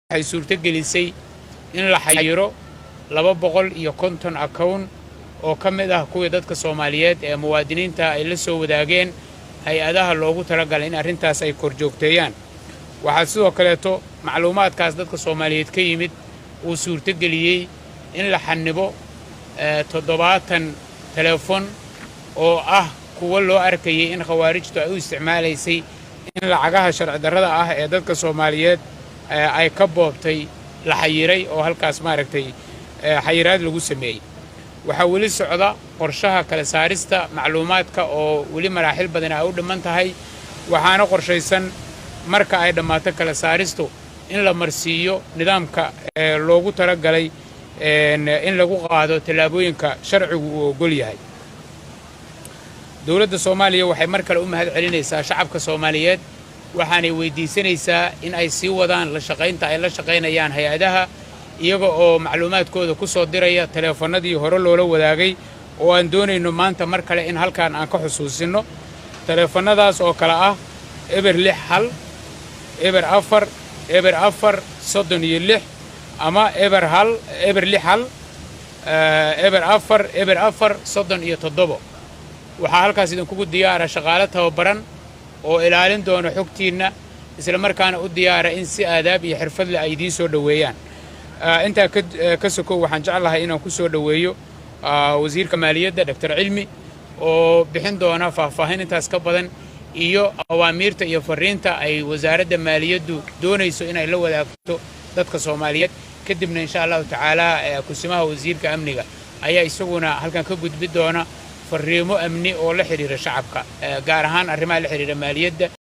waxay suurtagelisay in la xayiro 250 account oo ka mid ah kuwa dadka Soomaaliyeed ee muwaadiniinta ay la soo wadaageen hay'adaha loogu talagalay in arrintaas ay kor joogteeyaan. waxaa sidoo kaleeto macluumaadkaas dadka Soomaaliyeed ka yimid uu suurtageliyay in la xanibo 70 telefoon oo ah kuwa loo arkayay in khawaarijtu ay u isticmaalaysay in lacagaha sharci darrada ah ee dadka Soomaaliyeed ay ka boobtay la xayiray oo halkaas maaragtay xayiraad lagu sameeyay. waxaa weli socda qorshaha kala saarista macluumaadka oo weli maraaxil badan ay u dhiman tahay, waxaana qorshaysan marka ay dhammaato kala saaristu in la marsiiyo nidaamka loogu talagalay in lagu qaado tallaabooyinka sharcigu uu ogol yahay. dowladda Soomaaliya waxay mar kale u mahad celinaysaa shacabka Soomaaliyeed, waxaanay weydiisanaysaa in ay sii wadaan la shaqaynta ay la shaqaynayaan hay'adaha iyaga oo macluumaadkooda ku soo diraya telefoonadii hore loola wadaagay oo aan doonayno maanta mar kale in halkaan aan ka xusuusino. telefoonadaas oo kala ah eber 61 eber 4 eber 4 36 ama eber 1 eber 61 eber 4 eber 4 37. waxaa halkaas idinkugu diyaara shaqaale tababaran oo ilaalin doona xogtiinna isla markaana u diyaara in si aadaab iyo xirfad leh ay idiin soo dhoweeyaan. intaa ka sokow waxaan jeclahay inaan ku soo dhoweeyo wasiirka maaliyadda Dr. Cilmi oo bixin doona faahfaahin intaas ka badan iyo awaamiirta iyo fariinta ay wasaaradda maaliyaddu doonayso inay la wadaagto dadka Soomaaliyeed. kadibna insha Allah tacaala kusimaha wasiirka amniga ayaa isaguna halkan ka gudbi doona fariimo amni oo la xiriira shacabka gaar ahaan arrimaha la xiriira maaliyadda.